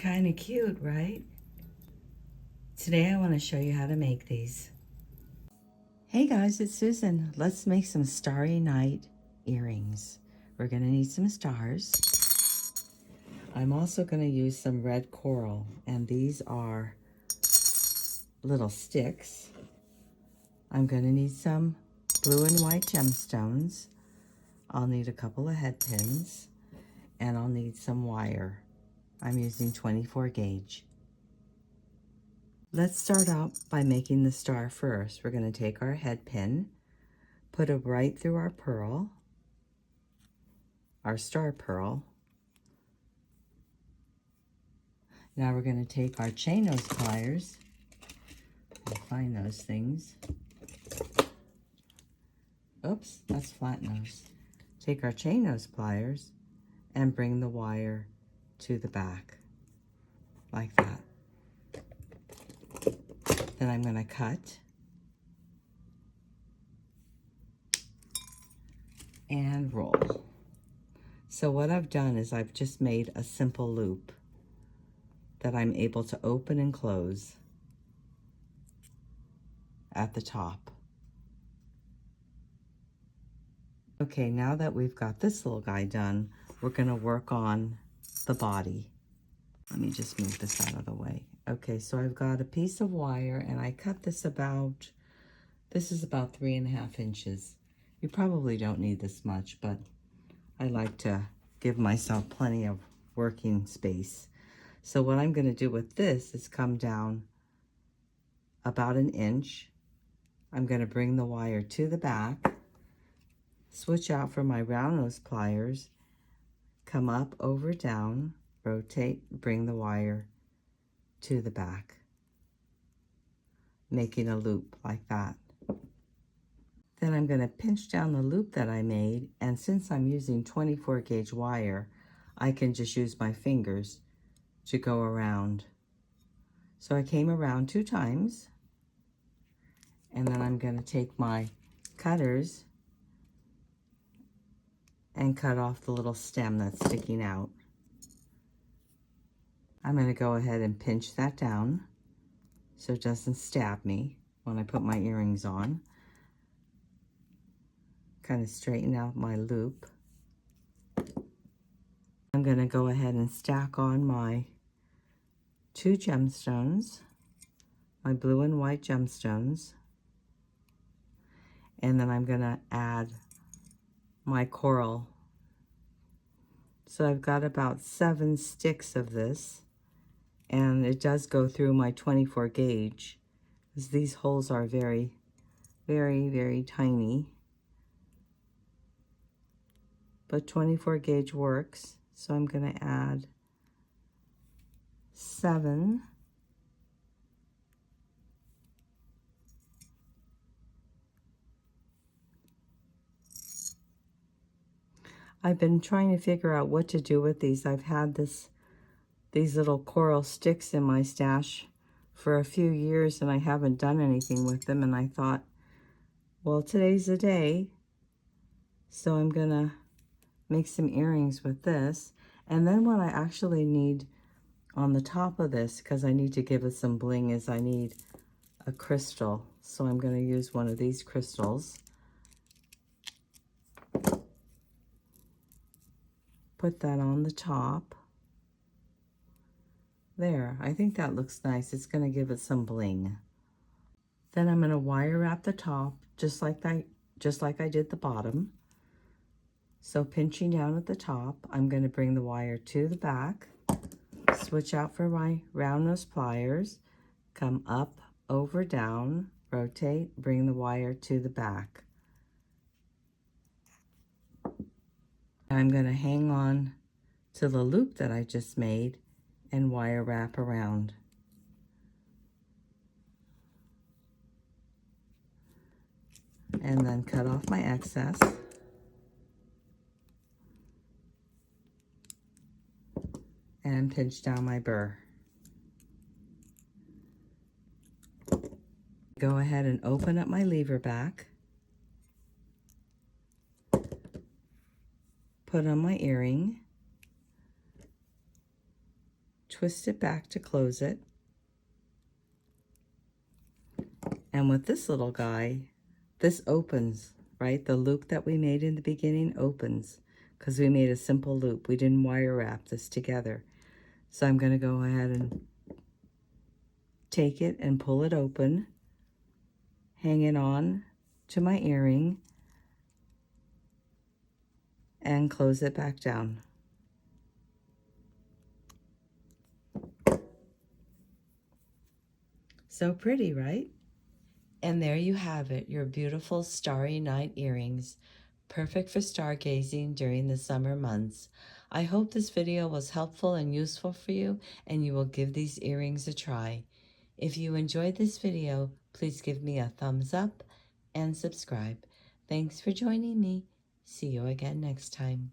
Kind of cute, right? Today I want to show you how to make these. Hey guys, it's Susan. Let's make some Starry Night earrings. We're going to need some stars. I'm also going to use some red coral, and these are little sticks. I'm going to need some blue and white gemstones. I'll need a couple of head pins, and I'll need some wire. I'm using 24 gauge. Let's start out by making the star first. We're going to take our head pin, put it right through our pearl, our star pearl. Now we're going to take our chain nose pliers, and find those things. Oops, that's flat nose. Take our chain nose pliers and bring the wire to the back, like that. Then I'm going to cut and roll. So what I've done is I've just made a simple loop that I'm able to open and close at the top. Okay, now that we've got this little guy done, we're going to work on the body. Let me just move this out of the way. Okay, so I've got a piece of wire, and I cut this about, this is about 3.5 inches. You probably don't need this much, but I like to give myself plenty of working space. So what I'm going to do with this is come down about 1 inch. I'm going to bring the wire to the back, switch out for my round nose pliers, come up, over, down, rotate, bring the wire to the back, making a loop like that. Then I'm going to pinch down the loop that I made, and since I'm using 24 gauge wire, I can just use my fingers to go around. So I came around 2 times, and then I'm going to take my cutters and cut off the little stem that's sticking out. I'm going to go ahead and pinch that down so it doesn't stab me when I put my earrings on. Kind of straighten out my loop. I'm going to go ahead and stack on my 2 gemstones, my blue and white gemstones, and then I'm going to add my coral. So I've got about 7 sticks of this, and it does go through my 24 gauge, because these holes are very, very, very tiny. But 24 gauge works, so I'm going to add 7. I've been trying to figure out what to do with these. I've had these little coral sticks in my stash for a few years, and I haven't done anything with them, and I thought, well, today's the day, so I'm going to make some earrings with this. And then what I actually need on the top of this, because I need to give it some bling, is I need a crystal. So I'm going to use one of these crystals. Put that on the top. There, I think that looks nice. It's going to give it some bling. Then I'm going to wire wrap the top just like I did the bottom. So pinching down at the top, I'm going to bring the wire to the back, switch out for my round nose pliers, come up, over, down, rotate, bring the wire to the back. I'm going to hang on to the loop that I just made and wire wrap around. And then cut off my excess. And pinch down my burr. Go ahead and open up my leverback. Put on my earring. twist it back to close it. And with this little guy, this opens, right? The loop that we made in the beginning opens because we made a simple loop. We didn't wire wrap this together. So I'm going to go ahead and take it and pull it open, hang it on to my earring, and close it back down. So pretty, right? And there you have it, your beautiful Starry Night earrings, perfect for stargazing during the summer months. I hope this video was helpful and useful for you, and you will give these earrings a try. If you enjoyed this video, please give me a thumbs up and subscribe. Thanks for joining me. See you again next time.